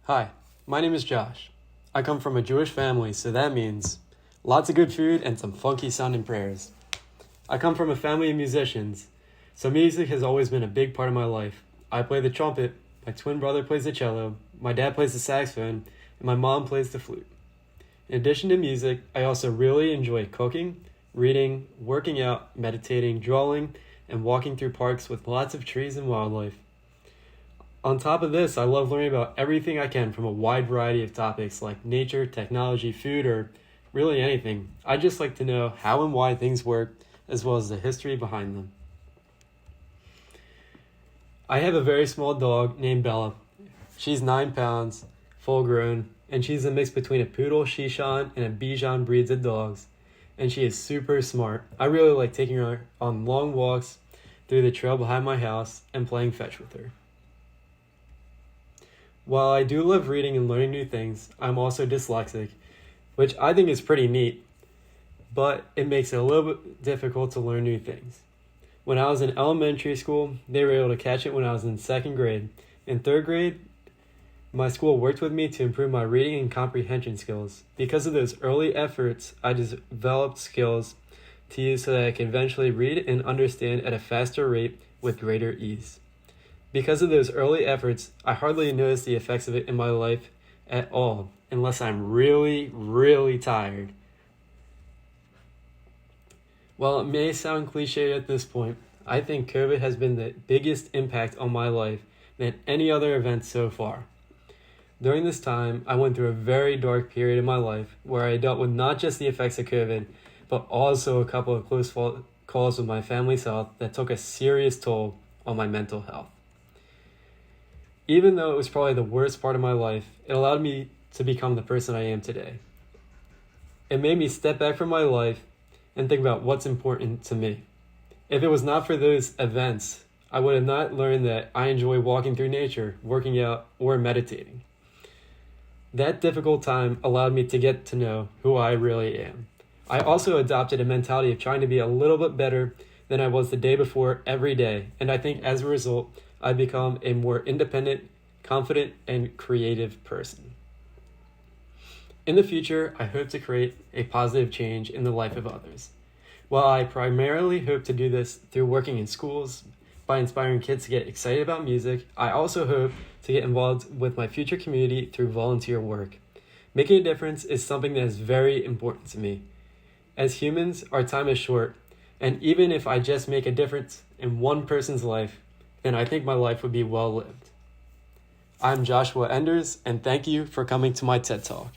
Hi, my name is Josh. I come from a Jewish family, so that means lots of good food and some funky sounding prayers. I come from a family of musicians, so music has always been a big part of my life. I play the trumpet, my twin brother plays the cello, my dad plays the saxophone, and my mom plays the flute. In addition to music, I also really enjoy cooking, reading, working out, meditating, drawing, and walking through parks with lots of trees and wildlife. On top of this, I love learning about everything I can from a wide variety of topics like nature, technology, food, or really anything. I just like to know how and why things work, as well as the history behind them. I have a very small dog named Bella. She's 9 pounds, full grown, and she's a mix between a poodle, Shishan, and a Bichon breeds of dogs. And she is super smart. I really like taking her on long walks through the trail behind my house and playing fetch with her. While I do love reading and learning new things, I'm also dyslexic, which I think is pretty neat, but it makes it a little bit difficult to learn new things. When I was in elementary school, they were able to catch it when I was in 2nd grade. In 3rd grade, my school worked with me to improve my reading and comprehension skills. Because of those early efforts, I developed skills to use so that I can eventually read and understand at a faster rate with greater ease. Because of those early efforts, I hardly notice the effects of it in my life at all, unless I'm really, really tired. While it may sound cliche at this point, I think COVID has been the biggest impact on my life than any other event so far. During this time, I went through a very dark period in my life where I dealt with not just the effects of COVID, but also a couple of close calls with my family's health that took a serious toll on my mental health. Even though it was probably the worst part of my life, it allowed me to become the person I am today. It made me step back from my life and think about what's important to me. If it was not for those events, I would have not learned that I enjoy walking through nature, working out, or meditating. That difficult time allowed me to get to know who I really am. I also adopted a mentality of trying to be a little bit better than I was the day before every day, and I think as a result, I've become a more independent, confident, and creative person. In the future, I hope to create a positive change in the life of others. While I primarily hope to do this through working in schools, by inspiring kids to get excited about music, I also hope to get involved with my future community through volunteer work. Making a difference is something that is very important to me. As humans, our time is short, and even if I just make a difference in one person's life, then I think my life would be well lived. I'm Josh.enders, and thank you for coming to my TED Talk.